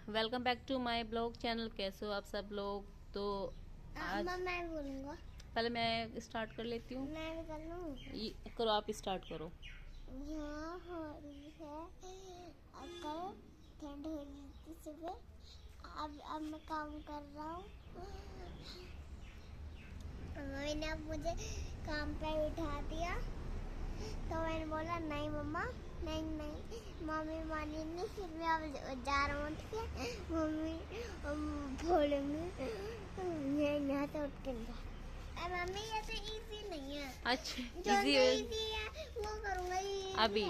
Welcome back to my blog channel. कैसे हो आप सब लोग? तो आज मैं बोलूँगा। पहले मैं स्टार्ट कर लेती हूँ। मैं भी कर लूँ। करो, आप स्टार्ट करो। यहाँ हो रही है कल ठंड हो रही थी सुबह। अब मैं काम कर रहा हूँ। मम्मी ने अब मुझे काम पे उठा दिया, तो मैंने बोला नहीं मम्मा, नहीं नहीं। मम्मी मानी नहीं, फिर मैं अब जा रहा हूँ। उठ के मम्मी बोलेंगे ये यहाँ से उठ के जा। मम्मी ये तो इजी नहीं है। अच्छा, जो इजी इजी है वो करूँगा। अभी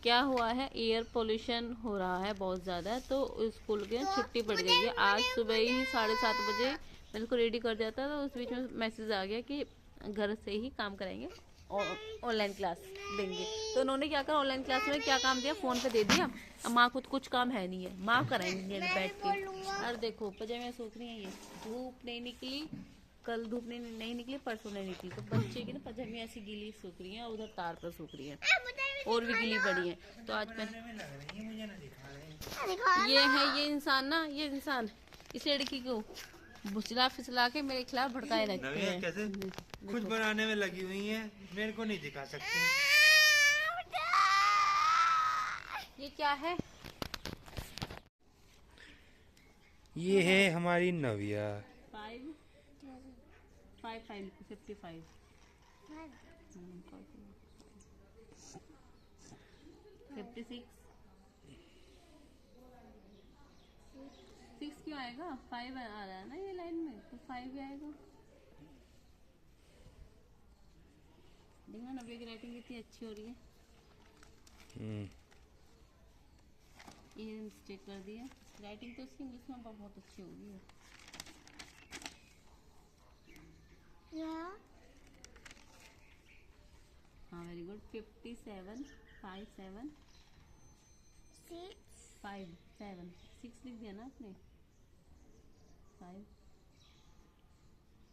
क्या हुआ है, एयर पोल्यूशन हो रहा है बहुत ज़्यादा, तो स्कूल की तो छुट्टी पड़ गई है। आज सुबह ही 7:30 बजे मैंने उसको रेडी कर दिया था, तो उस बीच में मैसेज आ गया कि घर से ही काम कराएंगे और ऑनलाइन क्लास देंगे। तो उन्होंने क्या करा, ऑनलाइन क्लास में क्या काम दिया, फ़ोन पे दे दिया। अब माँ को तो कुछ काम है नहीं है, माँ कराएंगे बैठ के। और देखो पजामे सूख रही है, ये धूप नहीं निकली, कल धूप नहीं निकली, परसों नहीं निकली, तो बच्चे की ना पजामे ऐसी गीली सूख रही हैं और उधर तार पर सूख रही हैं और भी गीली पड़ी हैं। तो आज मैं ये इंसान इस लड़की को भुचला फिसला के मेरे खिलाफ भड़काए रखते हैं। कैसे कुछ बनाने में लगी हुई है, मेरे को नहीं दिखा सकती। ये क्या है? ये है हमारी नव्या। 55 56 6 क्यों आएगा? 5 आ रहा है ना ये लाइन में, तो 5 ही आएगा। देखना नव्या की राइटिंग कितनी अच्छी हो रही है। ये मिस्टेक कर दी है। राइटिंग तो इसकी इंग्लिश में बहुत अच्छी होगी। हाँ वेरी गुड। 57 5 7 5 7 6 लिख दिया ना आपने। 5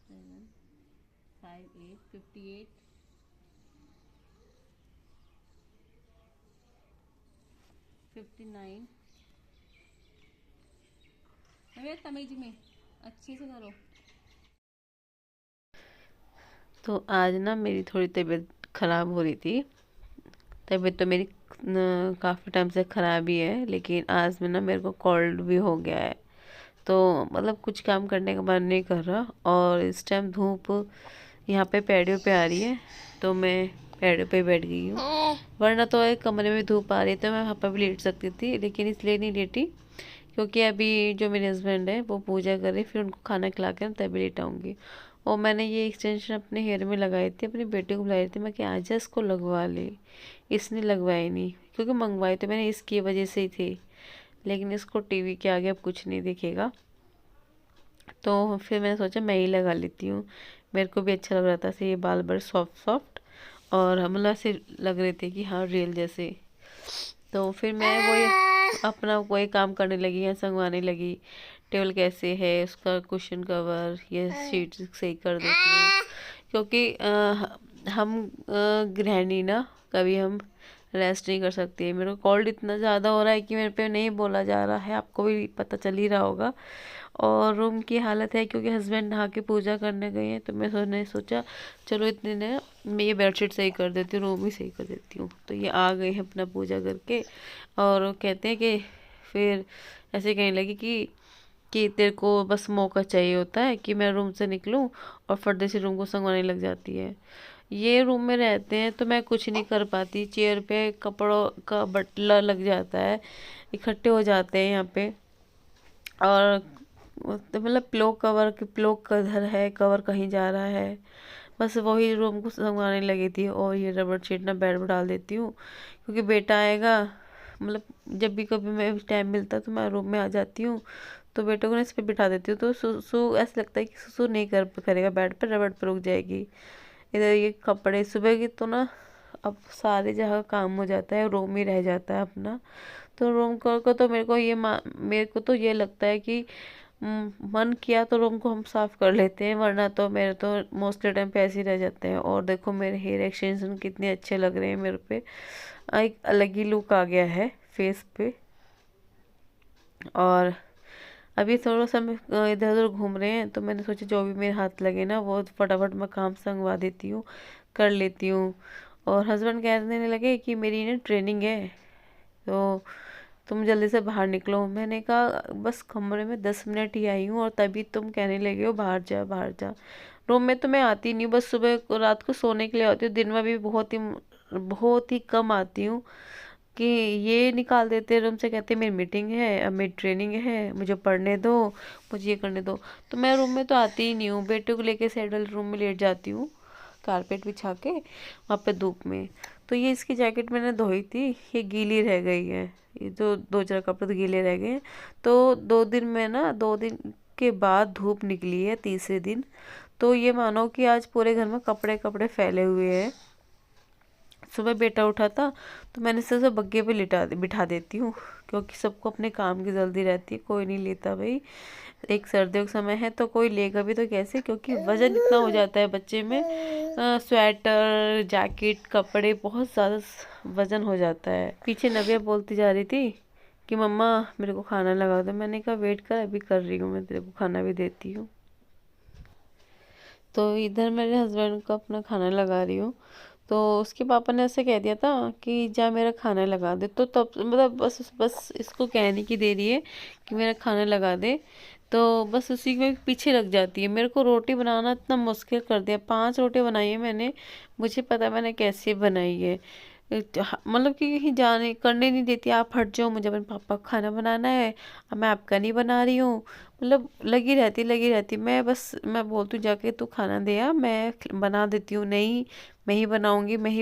7 5 8 58 59। तमीज में अच्छे से करो। तो आज ना मेरी थोड़ी तबीयत ख़राब हो रही थी। तबीयत तो मेरी काफ़ी टाइम से ख़राब ही है, लेकिन आज में ना मेरे को कोल्ड भी हो गया है। तो मतलब कुछ काम करने का मन नहीं कर रहा, और इस टाइम धूप यहाँ पे पैड़ियों पे आ रही है, तो मैं पैड़ियों पे बैठ गई हूँ। वरना तो एक कमरे में धूप आ रही, तो मैं वहाँ पर भी लेट सकती थी, लेकिन इसलिए नहीं लेटी क्योंकि अभी जो मेरे हस्बैंड है वो पूजा कर रहे, फिर उनको खाना खिला के तभी लेट आऊँगी। और मैंने ये एक्सटेंशन अपने हेयर में लगाई थी, अपनी बेटी को बुलाई थी मैं कि आज इसको लगवा ले। इसने लगवाई नहीं, क्योंकि मंगवाई तो मैंने इसकी वजह से ही थी, लेकिन इसको टीवी के आगे अब कुछ नहीं दिखेगा, तो फिर मैंने सोचा मैं ही लगा लेती हूँ। मेरे को भी अच्छा लग रहा था से, ये बाल बड़े सॉफ्ट सॉफ्ट और मतलब ऐसे लग रहे थे कि हाँ रियल जैसे। तो फिर मैं वही अपना कोई काम करने लगी या संगवाने लगी। टेबल कैसे है, उसका कुशन कवर, ये शीट सही कर देती हूँ, क्योंकि हम गृहिणी ना, कभी हम रेस्ट नहीं कर सकते। मेरे को कोल्ड इतना ज़्यादा हो रहा है कि मेरे पे नहीं बोला जा रहा है, आपको भी पता चल ही रहा होगा। और रूम की हालत है, क्योंकि हस्बैंड नहा के पूजा करने गए हैं, तो मैं सोचा चलो इतने ने मैं ये बेडशीट सही कर देती हूँ, रूम ही सही कर देती हूँ। तो ये आ गए हैं अपना पूजा करके, और कहते हैं कि फिर ऐसे कहने लगी कि तेरे को बस मौका चाहिए होता है कि मैं रूम से निकलूं, और फटे से रूम को संगवाने लग जाती है। ये रूम में रहते हैं तो मैं कुछ नहीं कर पाती, चेयर पे कपड़ों का बटला लग जाता है, इकट्ठे हो जाते हैं यहाँ पे। और तो मतलब पिलो कधर है, कवर कहीं जा रहा है, बस वही रूम को संभालने लगी थी। और ये रबड़ शीट ना बेड पर डाल देती हूँ, क्योंकि बेटा आएगा, मतलब जब भी कभी मैं टाइम मिलता तो मैं रूम में आ जाती हूँ, तो बेटे को ना इस पर बिठा देती हूँ, तो सुसु ऐसा लगता है कि सुसु नहीं करेगा बेड पर, रबड़ पर रुक जाएगी। इधर ये कपड़े सुबह की तो ना अब सारे जगह काम हो जाता है, रूम ही रह जाता है अपना। तो रूम को तो मेरे को तो ये लगता है कि मन किया तो रूम को हम साफ़ कर लेते हैं, वरना तो मेरे तो मोस्टली टाइम पे ऐसे ही रह जाते हैं। और देखो मेरे हेयर एक्सटेंशन कितने अच्छे लग रहे हैं मेरे पे, एक अलग ही लुक आ गया है फेस पे। और अभी थोड़ा सा मैं इधर उधर घूम रहे हैं, तो मैंने सोचा जो भी मेरे हाथ लगे ना वो फटाफट मैं काम संगवा देती हूँ, कर लेती हूँ। और हस्बैंड कहने लगे कि मेरी ना ट्रेनिंग है, तो तुम जल्दी से बाहर निकलो। मैंने कहा बस कमरे में 10 मिनट ही आई हूँ और तभी तुम कहने लगे हो बाहर जा बाहर जा। रूम में तो मैं आती नहीं, बस सुबह रात को सोने के लिए आती हूँ, दिन में भी बहुत ही कम आती हूँ। कि ये निकाल देते हैं रूम से, कहते हैं मेरी मीटिंग है, अब मेरी ट्रेनिंग है, मुझे पढ़ने दो, मुझे ये करने दो। तो मैं रूम में तो आती ही नहीं हूँ, बेटे को लेके साइड वाले रूम में लेट जाती हूँ, कारपेट बिछा के वहाँ पे धूप में। तो ये इसकी जैकेट मैंने धोई थी, ये गीली रह गई है, ये तो दो चार कपड़े तो गीले रह गए हैं। तो 2 दिन में ना, 2 दिन के बाद धूप निकली है, तीसरे दिन। तो ये मानो कि आज पूरे घर में कपड़े कपड़े फैले हुए हैं। सुबह बेटा उठा था तो मैंने सोचा बग्गे पे बिठा देती हूँ, क्योंकि सबको अपने काम की जल्दी रहती है, कोई नहीं लेता भाई। एक सर्दियों का समय है तो कोई लेगा भी तो कैसे, क्योंकि वजन इतना हो जाता है बच्चे में। स्वेटर जैकेट कपड़े बहुत ज़्यादा वजन हो जाता है। पीछे नव्या बोलती जा रही थी कि मम्मा मेरे को खाना लगा दो। मैंने कहा वेट कर, अभी कर रही हूँ, मैं तेरे को खाना भी देती हूँ। तो इधर मेरे हस्बैंड को अपना खाना लगा रही हूँ। तो उसके पापा ने ऐसे कह दिया था कि जा मेरा खाना लगा दे, तो तब मतलब बस बस इसको कहने की देरी है कि मेरा खाना लगा दे, तो बस उसी में पीछे लग जाती है। मेरे को रोटी बनाना इतना मुश्किल कर दिया, 5 रोटी बनाई है मैंने, मुझे पता मैंने कैसे बनाई है। मतलब कि कहीं जाने करने नहीं देती, आप हट जाओ, मुझे अपने पापा का खाना बनाना है, अब मैं आपका नहीं बना रही हूँ। मतलब लगी रहती मैं बोलती हूँ जाके तू खाना दे आ, मैं बना देती हूँ। नहीं, मैं ही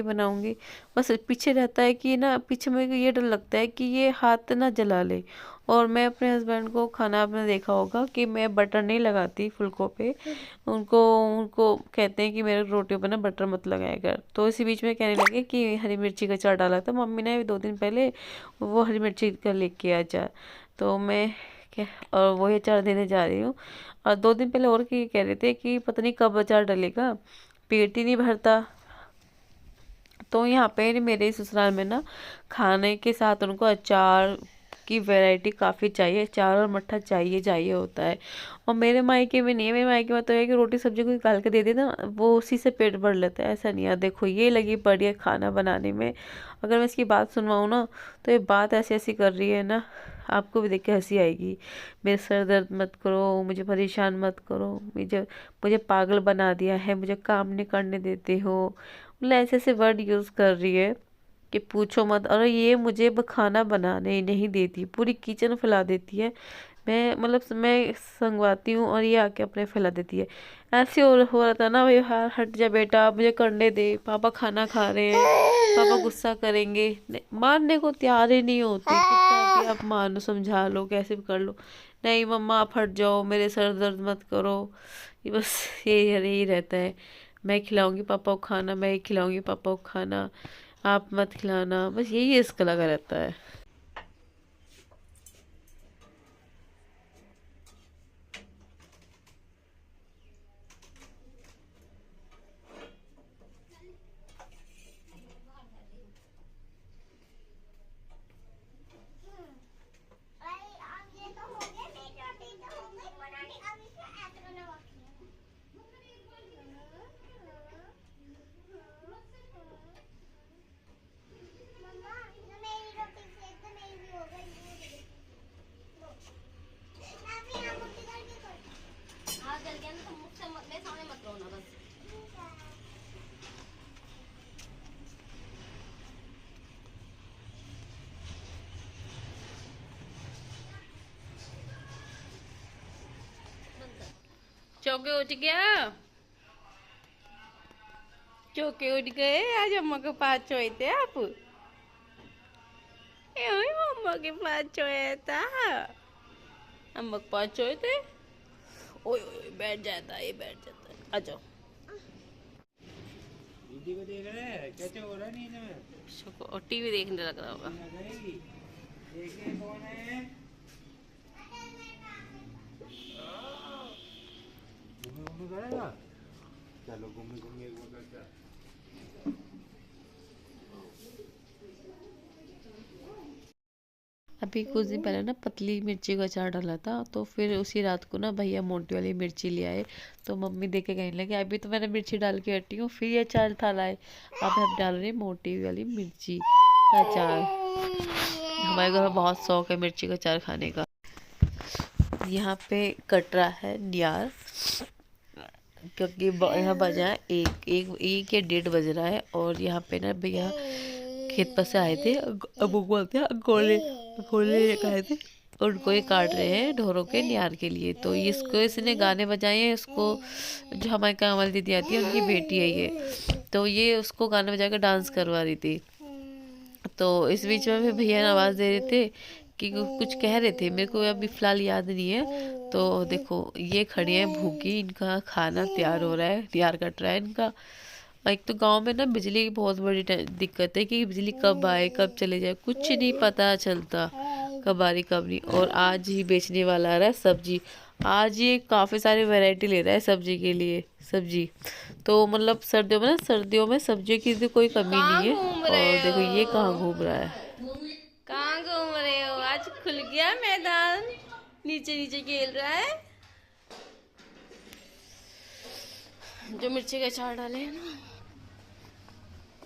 बनाऊंगी। बस पीछे रहता है कि ना, पीछे मेरे को ये डर लगता है कि ये हाथ ना जला ले। और मैं अपने हस्बैंड को खाना, आपने देखा होगा कि मैं बटर नहीं लगाती फुल्कों पे, उनको उनको कहते हैं कि मेरे रोटियों पे ना बटर मत लगाया कर। तो इसी बीच में कहने लगे कि हरी मिर्ची का अचार डाला था मम्मी ने 2 दिन पहले, वो हरी मिर्ची का लेके आ जा। तो मैं क्या, और वही अचार देने जा रही हूँ। और 2 दिन पहले और की कह रहे थे कि पता नहीं कब अचार डलेगा, पेट ही नहीं भरता। तो यहाँ पे मेरे ससुराल में ना खाने के साथ उनको अचार की वैरायटी काफ़ी चाहिए, अचार और मट्ठा चाहिए चाहिए होता है। और मेरे मायके में नहीं है, मेरे मायके में तो है कि रोटी सब्जी को निकाल के दे देना, वो उसी से पेट भर लेता है। ऐसा नहीं है, देखो ये लगी पड़ी है खाना बनाने में। अगर मैं इसकी बात सुनवाऊँ ना, तो ये बात ऐसी ऐसी कर रही है ना, आपको भी देख के हंसी आएगी। मेरे सर दर्द मत करो, मुझे परेशान मत करो, मुझे मुझे पागल बना दिया है, मुझे काम नहीं करने देते हो, मतलब ऐसे ऐसे वर्ड यूज़ कर रही है कि पूछो मत। और ये मुझे खाना बनाने नहीं देती, पूरी किचन फैला देती है। मैं मतलब मैं संगवाती हूँ और ये आके अपने फैला देती है। ऐसे हो रहा था ना भाई, हाँ हट जा बेटा, मुझे करने दे, पापा खाना खा रहे हैं, पापा गुस्सा करेंगे। मानने को तैयार ही नहीं होती, कितना भी आप मानो समझा लो कैसे भी कर लो, नहीं मम्मा आप हट जाओ, मेरे सर दर्द मत करो। ये बस यही रहता है, मैं खिलाऊंगी पापा को खाना, मैं खिलाऊंगी पापा को खाना, आप मत खिलाना, बस यही इसका लगा रहता है। अरे अब ये तो हो गया, मेरी रोटी तो हो गई बनानी, अब इसे ऐसे करना बाकी है। मम्मा ये मेरी रोटी सेक दो, मेरी भी हो गई, वो दे दो। मैं भी यहाँ मुट्ठी करके कर। हाँ जल गया ना, तो मुझसे मेरे सामने मत रोना बस। चौके उठ गया, चौके उठ गए, आज अम्मा के पास सोए थे आप। ए ओए अम्मा के पास सोया था, अम्मा के पास सोए थे। ओए ओए बैठ जाता है, ये बैठ जाता है, आ जाओ। दीदी को देख रहे हैं कैसे हो रहा है नींद में। और टीवी देखने लग रहा होगा। देखिए कौन है, घूमे घूमे करेगा, चलो घूमे घूमे एक बार करता। अब अभी कुछ दिन पहले ना पतली मिर्ची का अचार डाला था, तो फिर उसी रात को ना भैया मोटी वाली मिर्ची ले आए। तो मम्मी देख के कहने लगे अभी तो मैंने मिर्ची डाल के हटी हूँ, फिर ये अचार था लाए। अब हम डाल रहे हैं मोटी वाली मिर्ची का अचार। हमारे घर में बहुत शौक है मिर्ची का अचार खाने का। यहाँ पे कट रहा है न्यार, क्योंकि यहाँ बजा है एक या 1:30 बज रहा है। और यहाँ पे ना भैया खेत पर से आए थे, अब वो बोलते हैं अंगोले अंगोले लेकर आए थे, और उनको ये काट रहे हैं ढोरों के न्यार के लिए। तो इसको इसने गाने बजाए हैं, इसको जो हमारे काम वाली दीदी आती है उनकी बेटी है ये, तो ये उसको गाने बजा कर डांस करवा रही थी। तो इस बीच में भी भैया ने आवाज़ दे रहे थे कि कुछ कह रहे थे, मेरे को अभी फ़िलहाल याद नहीं है। तो देखो ये खड़ी है भूखी, इनका खाना तैयार हो रहा है, तैयार कट रहा है इनका। एक तो गांव में ना बिजली की बहुत बड़ी दिक्कत है कि बिजली कब आए कब चले जाए कुछ नहीं पता चलता, कब आ रही कब नहीं। और आज ही बेचने वाला आ रहा है सब्जी, आज ये काफ़ी सारी वैरायटी ले रहा है सब्जी के लिए, सब्जी। तो मतलब सर्दियों में सब्जियों की तो कोई कमी नहीं है। और देखो ये कहाँ घूम रहा है, कहाँ घूम रहे हो? आज खुल गया मैदान, नीचे नीचे खेल रहा है। जो मिर्ची का अचार डाले हैं ना,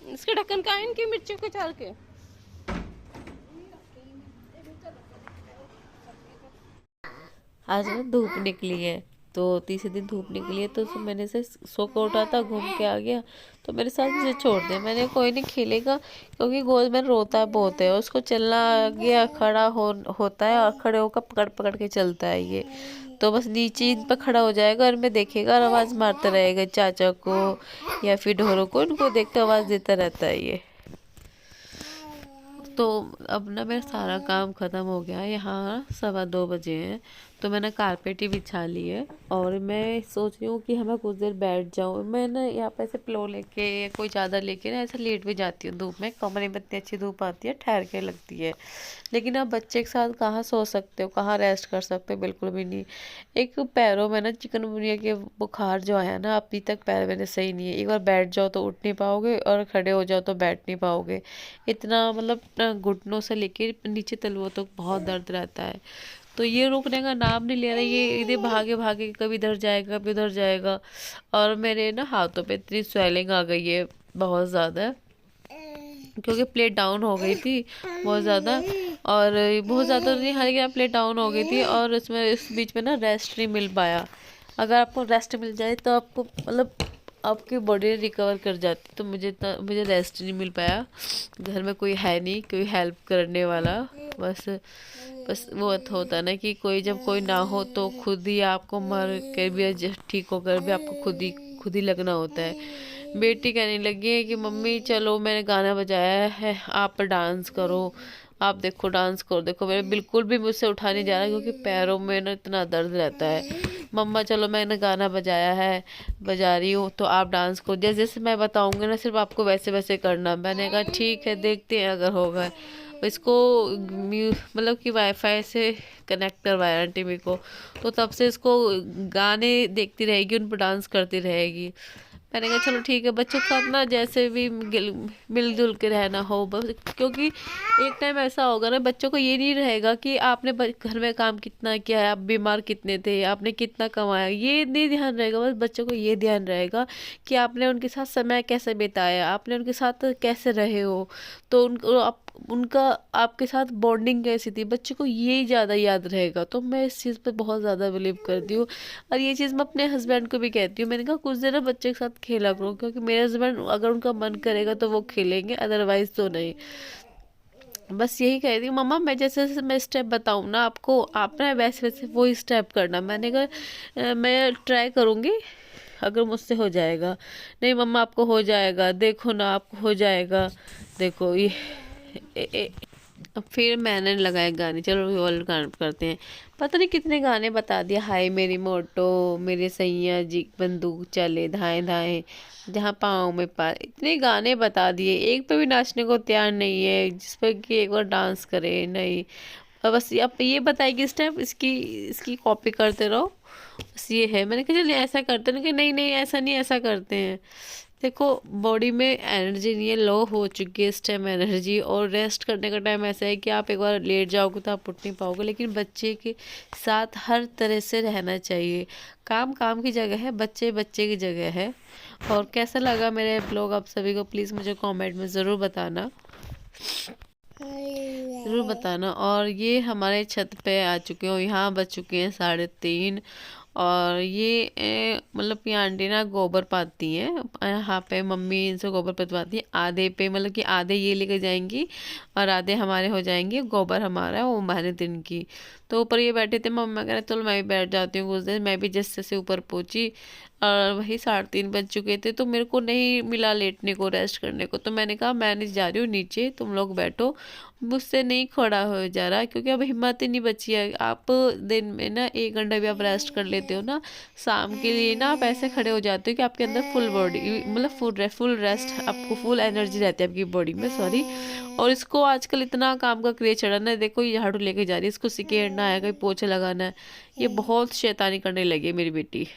इसके ढक्कन कहाँ है इनकी मिर्ची के अचार के? आज ना धूप निकली है, तो तीसरे दिन धूप निकली है, तो मैंने से सो के उठा था, घूम के आ गया। तो मेरे साथ मुझे छोड़ दे, मैंने कोई नहीं खेलेगा, क्योंकि गोद में रोता है बहुत है, उसको चलना गया खड़ा होता है, और खड़े होकर पकड़ पकड़ के चलता है ये। तो बस नीचे इन पर खड़ा हो जाएगा और मैं देखेगा और आवाज़ मारता रहेगा चाचा को या फिर ढोरों को, इनको देख कर आवाज़ देता रहता है ये। तो अब ना मेरा सारा काम ख़त्म हो गया है, यहाँ 2:15 बजे हैं। तो मैंने कारपेट ही बिछा ली है, और मैं सोच रही हूँ कि मैं कुछ देर बैठ जाऊँ। मैं ना यहाँ पे ऐसे पिलो लेके या कोई चादर लेके ना ऐसे लेट भी जाती हूँ धूप में, कमरे में इतनी अच्छी धूप आती है, ठहर के लगती है। लेकिन अब बच्चे के साथ कहाँ सो सकते हो, कहाँ रेस्ट कर सकते हो, बिल्कुल भी नहीं। एक पैरों में ना चिकनगुनिया के बुखार जो आया ना, अभी तक पैर मेरे सही नहीं है। एक बार बैठ जाओ तो उठ नहीं पाओगे, और खड़े हो जाओ तो बैठ नहीं पाओगे। इतना मतलब घुटनों से लेके नीचे तलवों तक बहुत दर्द रहता है। तो ये रुकने का नाम नहीं ले रहा, ये इधर भागे भागे कभी इधर जाएगा कभी उधर जाएगा। और मेरे ना हाथों पे इतनी स्वेलिंग आ गई है बहुत ज़्यादा, क्योंकि प्लेट डाउन हो गई थी बहुत ज़्यादा। और बहुत ज़्यादा नहीं, हल्की प्लेट डाउन हो गई थी, और इसमें इस बीच में ना रेस्ट नहीं मिल पाया। अगर आपको रेस्ट मिल जाए तो आपको मतलब आपकी बॉडी रिकवर कर जाती, तो मुझे रेस्ट नहीं मिल पाया। घर में कोई है नहीं, कोई हेल्प करने वाला। बस वो होता ना कि जब कोई ना हो तो खुद ही आपको मर कर भी ठीक होकर भी आपको खुद ही लगना होता है। बेटी कहने लगी है कि मम्मी चलो मैंने गाना बजाया है, आप डांस करो, आप देखो डांस करो। देखो मेरे बिल्कुल भी मुझसे उठा नहीं जा रहा, क्योंकि पैरों में ना इतना दर्द रहता है। मम्मा चलो मैंने गाना बजाया है, बजा रही हूँ, तो आप डांस करो, जैसे जैसे मैं बताऊँगी ना सिर्फ आपको वैसे वैसे करना। मैंने कहा ठीक है देखते हैं अगर होगा। इसको मतलब कि वाईफाई से कनेक्ट करवाया टीवी को, तो तब से इसको गाने देखती रहेगी, उन पर डांस करती रहेगी। मैंने कहा चलो ठीक है, बच्चों के साथ ना जैसे भी मिलजुल के रहना हो बस, क्योंकि एक टाइम ऐसा होगा ना बच्चों को ये नहीं रहेगा कि आपने घर में काम कितना किया है, आप बीमार कितने थे, आपने कितना कमाया, ये नहीं ध्यान रहेगा। बस बच्चों को ये ध्यान रहेगा कि आपने उनके साथ समय कैसे बिताया, आपने उनके साथ कैसे रहे हो, तो उनका आपके साथ बॉन्डिंग कैसी थी, बच्चे को ये ज़्यादा याद रहेगा। तो मैं इस चीज़ पे बहुत ज़्यादा बिलीव करती हूँ, और ये चीज़ मैं अपने हस्बैंड को भी कहती हूँ। मैंने कहा कुछ देर ना बच्चे के साथ खेला करो, क्योंकि मेरे हस्बैंड अगर उनका मन करेगा तो वो खेलेंगे, अदरवाइज़ तो नहीं। बस यही कह रही हूँ मम्मा, मैं जैसे जैसे मैं स्टेप बताऊँ ना आपको, आप ना वैसे वैसे वो स्टेप करना। मैंने कहा मैं ट्राई करूँगी अगर मुझसे हो जाएगा। नहीं मम्मा आपको हो जाएगा, देखो ना आपको हो जाएगा, देखो ये अब फिर मैंने लगाए गाने, चलो वर्ल्ड गाने करते हैं। पता नहीं कितने गाने बता दिया, हाय मेरी मोटो, मेरे सैया जी बंदूक चले धाए धाए, जहाँ पाँव में पा, इतने गाने बता दिए, एक पे भी नाचने को तैयार नहीं है जिस पर कि एक बार डांस करे नहीं। और बस अब ये बताए कि स्टेप इसकी कॉपी करते रहो, बस ये है। मैंने कहा चलिए ऐसा करते हैं, कि नहीं नहीं ऐसा नहीं ऐसा करते हैं। देखो बॉडी में एनर्जी नहीं है, लो हो चुकी है इस टाइम एनर्जी, और रेस्ट करने का टाइम ऐसा है कि आप एक बार लेट जाओगे तो आप उठ नहीं पाओगे। लेकिन बच्चे के साथ हर तरह से रहना चाहिए। काम काम की जगह है, बच्चे बच्चे की जगह है। और कैसा लगा मेरे ब्लॉग आप सभी को प्लीज़ मुझे कमेंट में ज़रूर बताना, ज़रूर बताना। और ये हमारे छत पे आ चुके हो, यहाँ बज चुके हैं 3:30। और ये मतलब कि आंटी ना गोबर पाती हैं, यहाँ पे मम्मी इनसे गोबर पतवाती है। आधे पे मतलब कि आधे ये लेकर जाएंगी और आधे हमारे हो जाएंगे, गोबर हमारा वो हमारे दिन की। तो ऊपर ये बैठे थे, मम्मा कह रहे चलो मैं भी बैठ जाती हूँ कुछ देर। मैं भी जैसे से ऊपर पहुंची और वही 3:30 बज चुके थे, तो मेरे को नहीं मिला लेटने को, रेस्ट करने को। तो मैंने कहा मैं नहीं जा रही हूँ नीचे, तुम लोग बैठो। मुझसे नहीं खड़ा हो जा रहा, क्योंकि अब हिम्मत ही नहीं बची है। आप दिन में ना 1 घंटा भी आप रेस्ट कर लेते हो ना, शाम के लिए ना आप ऐसे खड़े हो जाते हो कि आपके अंदर फुल बॉडी मतलब फुल रेस्ट, आपको फुल एनर्जी रहती है आपकी बॉडी में, सॉरी। और इसको आजकल इतना काम का क्रेज चढ़ा ना, देखो ये झाड़ू लेके जा रही है, इसको सिकेड़ना है, कहीं पोछा लगाना है। ये बहुत शैतानी करने लगी है मेरी बेटी।